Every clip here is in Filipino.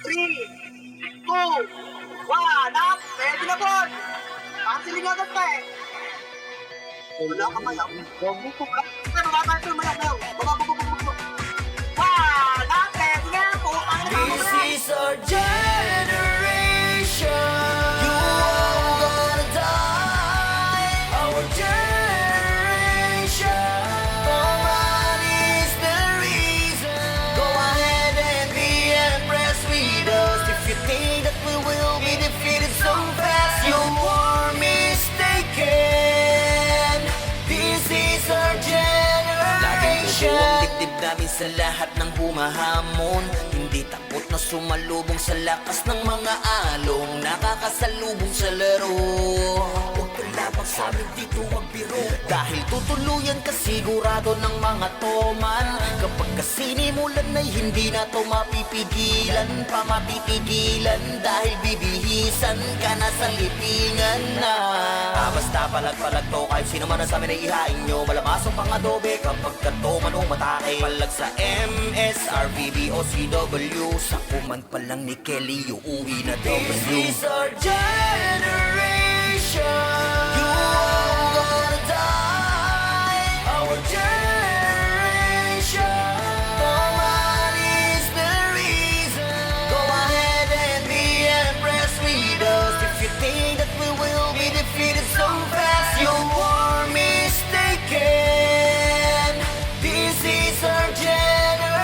2, 1, up! Ready na po! Canceling agad pa eh! Wala ka mayaw. Gogo ko ka. Bababa ito, mayaw. Bababa. 1, up! Ready na po! This is our generation. You all gonna die. Our generation. Forward is the reason. Go ahead and be impressed with us. If you think that we will be defeated so fast, you are mistaken. This is our generation. Ang dibdib namin sa lahat ng humahamon. Hindi takot na sumalubong sa lakas ng mga along nakakasalubong sa laro. Huwag ka lamang sa amin dito magbiro. Dahil tutuluyan ka sigurado ng mga toman. Kapag kasinimulan ay hindi na to mapipigilan pa mapipitigilan. Dahil bibihisan ka na sa lipingan na. Basta palag-palag to kahit sino man ang sa amin ay ihain nyo. Malamasong pang adobe kapag katoman umatake. Palag sa MSRVB o CW. Sa kuman pa lang ni Kelly uuwi na W. This is our generation. You all gonna die. Our generation. Forward is the reason. Go ahead and be impressed with us. If you think that we will be defeated so fast, you are mistaken. This is our generation.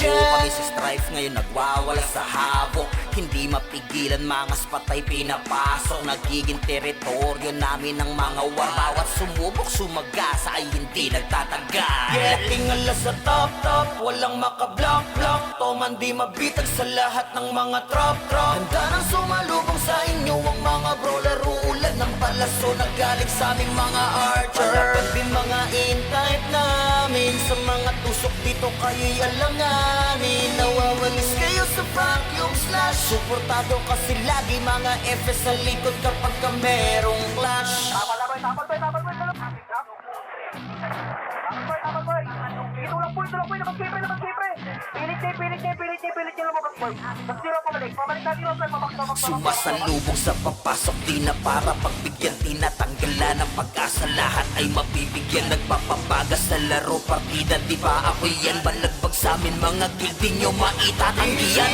Kami sa strife ngayon nagwawala sa habok. Hindi mapigilan mga patay pinapasok. Nagiging teritoryo namin ng mga war. Bawat sumubok sumagasa ay hindi nagtatagal. Getting alas sa top, walang makablock-block. Toman di mabitag sa lahat ng mga trop. Handa nang sumalubong sa inyo ang mga bro. Laro ulan ng palaso na galing sa aming mga archer. Palapag din mga in-type namin. Sa mga tusok dito kayo'y alanganin. Nawawalis kayo sa front yung slash. Suportado kasi lagi mga FS sa likod kapag ka merong clash. Tapal boy. Ito lang boy. Nakag-kipre. Pilit niya lumabas boy. Nag-zero pabalik natin yung mamak. Sumasalubong sa papasok di na para pagbigyan. Tinatanggalan ng pag-asa lahat ay mabibigyan. Nagpapabagas sa laro partida di pa ako yan. Balagbag sa amin mga kill di nyo maitatanggihan.